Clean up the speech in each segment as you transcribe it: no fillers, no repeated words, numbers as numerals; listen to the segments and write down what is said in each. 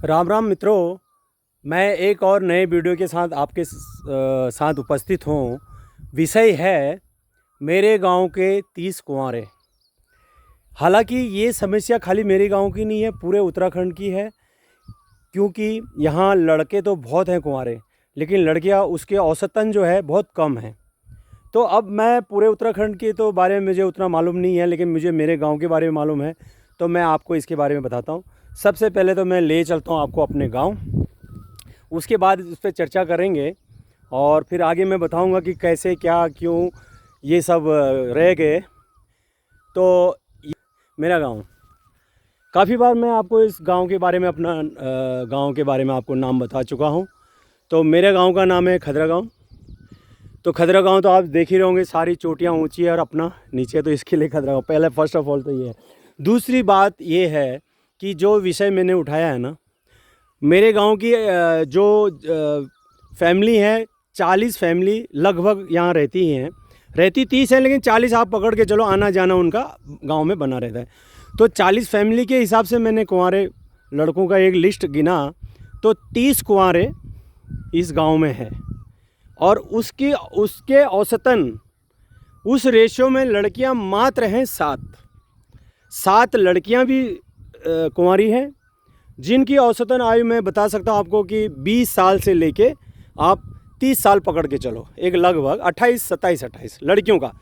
राम राम मित्रों। मैं एक और नए वीडियो के साथ आपके साथ उपस्थित हूँ। विषय है मेरे गांव के 30 कुंवारे। हालांकि ये समस्या खाली मेरे गांव की नहीं है, पूरे उत्तराखंड की है। क्योंकि यहाँ लड़के तो बहुत हैं कुंवारे, लेकिन लड़कियाँ उसके औसतन जो है बहुत कम हैं। तो अब मैं पूरे उत्तराखंड के तो बारे में मुझे उतना मालूम नहीं है, लेकिन मुझे मेरे गांव के बारे में मालूम है। तो मैं आपको इसके बारे में बताता हूँ। सबसे पहले तो मैं ले चलता हूँ आपको अपने गांव, उसके बाद उस पर चर्चा करेंगे और फिर आगे मैं बताऊंगा कि कैसे क्या क्यों ये सब रह गए। तो मेरा गांव, काफ़ी बार मैं आपको इस गांव के बारे में गांव के बारे में आपको नाम बता चुका हूं। तो मेरे गांव का नाम है खदरा गांव। तो खदरा गांव तो आप देख ही रहे होंगे, सारी चोटियां ऊंची है और अपना नीचे, तो इसके लिए खदरा गांव पहले फर्स्ट ऑफ ऑल तो ये है। दूसरी बात ये है कि जो विषय मैंने उठाया है ना, मेरे गांव की जो फैमिली है, 40 फैमिली लगभग यहाँ रहती हैं। रहती 30 है, लेकिन 40 आप पकड़ के चलो, आना जाना उनका गांव में बना रहता है। तो 40 फैमिली के हिसाब से मैंने कुंवारे लड़कों का एक लिस्ट गिना, तो 30 कुंवारे इस गांव में है। और उसके औसतन उस रेशियो में लड़कियां मात्र हैं 7 लड़कियां भी कुंवारी हैं, जिनकी औसतन आयु मैं बता सकता हूँ आपको कि 20 साल से लेके आप 30 साल पकड़ के चलो, एक लगभग 28 लड़कियों का।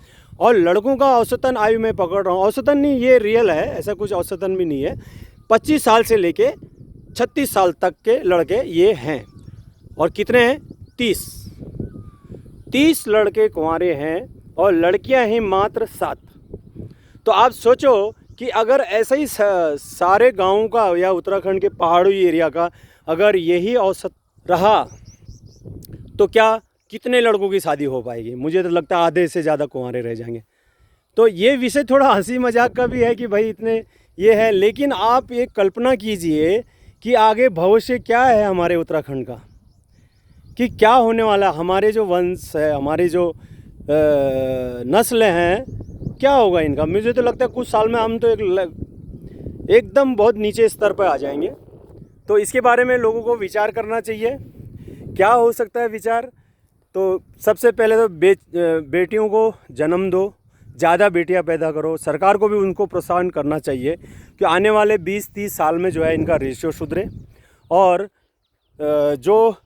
और लड़कों का औसतन आयु मैं पकड़ रहा हूँ, औसतन नहीं, ये रियल है, ऐसा कुछ औसतन भी नहीं है। 25 साल से लेके 36 साल तक के लड़के ये हैं। और कितने हैं? 30 लड़के कुंवारे हैं और लड़कियां हैं मात्र 7। तो आप सोचो कि अगर ऐसा ही सारे गाँव का या उत्तराखंड के पहाड़ी एरिया का अगर यही औसत रहा तो क्या कितने लड़कों की शादी हो पाएगी? मुझे तो लगता है आधे से ज़्यादा कुंवारे रह जाएंगे। तो ये विषय थोड़ा हंसी मजाक का भी है कि भाई इतने ये है, लेकिन आप एक कल्पना कीजिए कि आगे भविष्य क्या है हमारे उत्तराखंड का, कि क्या होने वाला, हमारे जो वंश है, हमारी जो नस्ल हैं, क्या होगा इनका। मुझे तो लगता है कुछ साल में हम तो एकदम बहुत नीचे स्तर पर आ जाएंगे। तो इसके बारे में लोगों को विचार करना चाहिए, क्या हो सकता है विचार। तो सबसे पहले तो बेटियों को जन्म दो, ज़्यादा बेटियां पैदा करो। सरकार को भी उनको प्रोत्साहन करना चाहिए कि आने वाले 20-30 साल में जो है इनका रेशियो सुधरे। और जो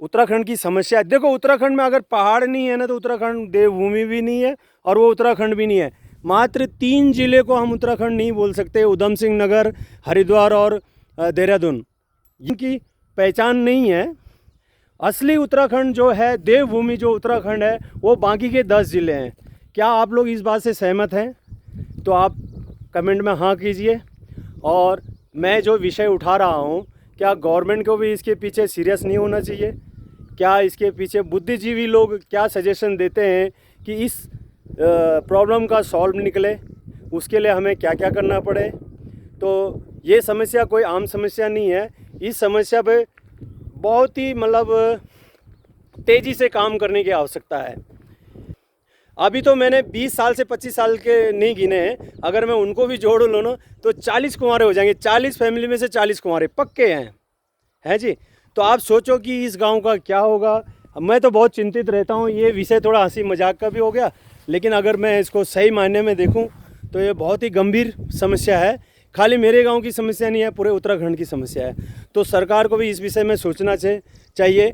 उत्तराखंड की समस्या, देखो उत्तराखंड में अगर पहाड़ नहीं है ना, तो उत्तराखंड देवभूमि भी नहीं है और वो उत्तराखंड भी नहीं है। मात्र 3 ज़िले को हम उत्तराखंड नहीं बोल सकते, उधम सिंह नगर, हरिद्वार और देहरादून, इनकी पहचान नहीं है। असली उत्तराखंड जो है, देवभूमि जो उत्तराखंड है, वो बाकी के 10 ज़िले हैं। क्या आप लोग इस बात से सहमत हैं? तो आप कमेंट में हाँ कीजिए। और मैं जो विषय उठा रहा हूँ, क्या गवर्नमेंट को भी इसके पीछे सीरियस नहीं होना चाहिए? क्या इसके पीछे बुद्धिजीवी लोग क्या सजेशन देते हैं कि इस प्रॉब्लम का सॉल्व निकले, उसके लिए हमें क्या क्या करना पड़े? तो ये समस्या कोई आम समस्या नहीं है। इस समस्या पे बहुत ही तेज़ी से काम करने की आवश्यकता है। अभी तो मैंने 20 साल से 25 साल के नहीं गिने हैं, अगर मैं उनको भी जोड़ लूँ ना तो 40 कुंवारे हो जाएंगे। 40 फैमिली में से 40 कुंवारे पक्के हैं जी। तो आप सोचो कि इस गांव का क्या होगा। मैं तो बहुत चिंतित रहता हूँ। ये विषय थोड़ा हंसी मजाक का भी हो गया, लेकिन अगर मैं इसको सही मायने में देखूँ तो ये बहुत ही गंभीर समस्या है। खाली मेरे गांव की समस्या नहीं है, पूरे उत्तराखंड की समस्या है। तो सरकार को भी इस विषय में सोचना चाहिए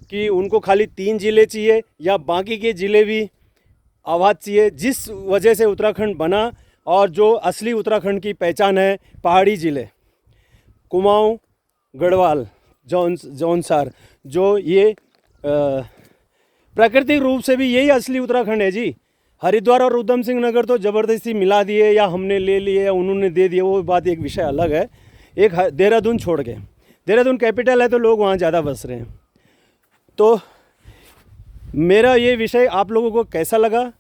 कि उनको खाली 3 ज़िले चाहिए या बाकी के ज़िले भी आवाज़ चाहिए, जिस वजह से उत्तराखंड बना। और जो असली उत्तराखंड की पहचान है, पहाड़ी ज़िले, कुमाऊं, गढ़वाल, जौनसार, जो ये प्राकृतिक रूप से भी यही असली उत्तराखंड है जी। हरिद्वार और उधम सिंह नगर तो ज़बरदस्ती मिला दिए या हमने ले लिए या उन्होंने दे दिए, वो बात एक विषय अलग है। एक देहरादून छोड़ के, देहरादून कैपिटल है तो लोग वहाँ ज़्यादा बस रहे हैं। तो मेरा ये विषय आप लोगों को कैसा लगा?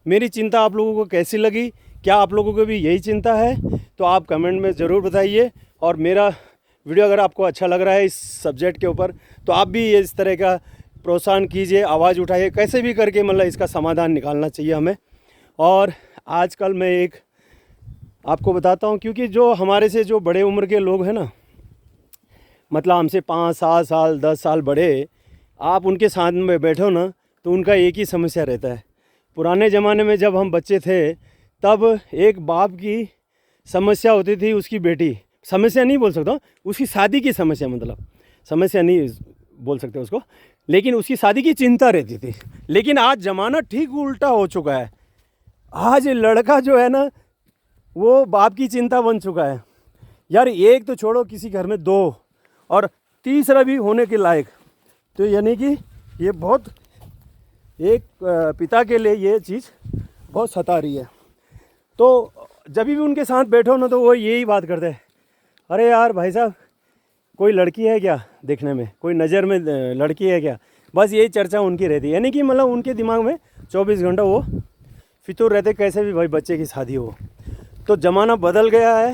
मेरी चिंता आप लोगों को कैसी लगी? क्या आप लोगों को भी यही चिंता है? तो आप कमेंट में ज़रूर बताइए। और मेरा वीडियो अगर आपको अच्छा लग रहा है इस सब्जेक्ट के ऊपर, तो आप भी इस तरह का प्रोत्साहन कीजिए, आवाज़ उठाइए, कैसे भी करके इसका समाधान निकालना चाहिए हमें। और आजकल मैं एक आपको बताता हूँ, क्योंकि जो हमारे से जो बड़े उम्र के लोग हैं ना, मतलब हमसे 5-7 साल 10 साल बड़े, आप उनके साथ में बैठो ना तो उनका एक ही समस्या रहता है। पुराने ज़माने में जब हम बच्चे थे तब एक बाप की समस्या होती थी, उसकी बेटी, समस्या नहीं बोल सकता, उसकी शादी की समस्या, मतलब समस्या नहीं बोल सकते उसको, लेकिन उसकी शादी की चिंता रहती थी। लेकिन आज ज़माना ठीक उल्टा हो चुका है। आज लड़का जो है ना वो बाप की चिंता बन चुका है। यार एक तो छोड़ो, किसी घर में 2 और तीसरा भी होने के लायक, तो यानी कि ये बहुत एक पिता के लिए ये चीज़ बहुत सता रही है। तो जब भी उनके साथ बैठो ना तो वो यही बात करते हैं, अरे यार भाई साहब कोई लड़की है क्या देखने में, कोई नज़र में लड़की है क्या, बस यही चर्चा उनकी रहती है। यानी कि मतलब उनके दिमाग में 24 घंटा वो फितूर रहते कैसे भी भाई बच्चे की शादी हो। तो ज़माना बदल गया है,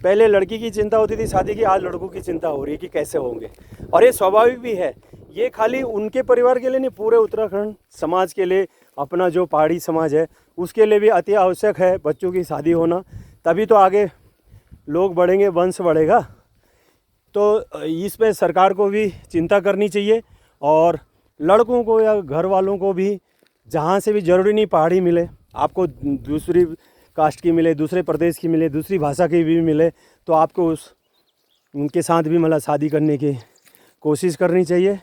पहले लड़की की चिंता होती थी शादी की, आज लड़कों की चिंता हो रही है कि कैसे होंगे। और ये स्वाभाविक भी है, ये खाली उनके परिवार के लिए नहीं, पूरे उत्तराखंड समाज के लिए, अपना जो पहाड़ी समाज है उसके लिए भी अति आवश्यक है बच्चों की शादी होना। तभी तो आगे लोग बढ़ेंगे, वंश बढ़ेगा। तो इसमें सरकार को भी चिंता करनी चाहिए, और लड़कों को या घर वालों को भी, जहाँ से भी, ज़रूरी नहीं पहाड़ी मिले, आपको दूसरी कास्ट की मिले, दूसरे प्रदेश की मिले, दूसरी भाषा की भी मिले, तो आपको उनके साथ भी मतलब शादी करने की कोशिश करनी चाहिए।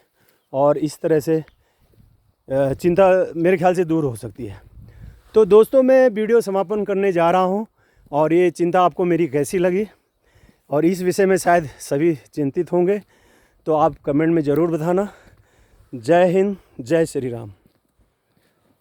और इस तरह से चिंता मेरे ख्याल से दूर हो सकती है। तो दोस्तों मैं वीडियो समापन करने जा रहा हूँ, और ये चिंता आपको मेरी कैसी लगी, और इस विषय में शायद सभी चिंतित होंगे, तो आप कमेंट में ज़रूर बताना। जय हिंद, जय श्री राम।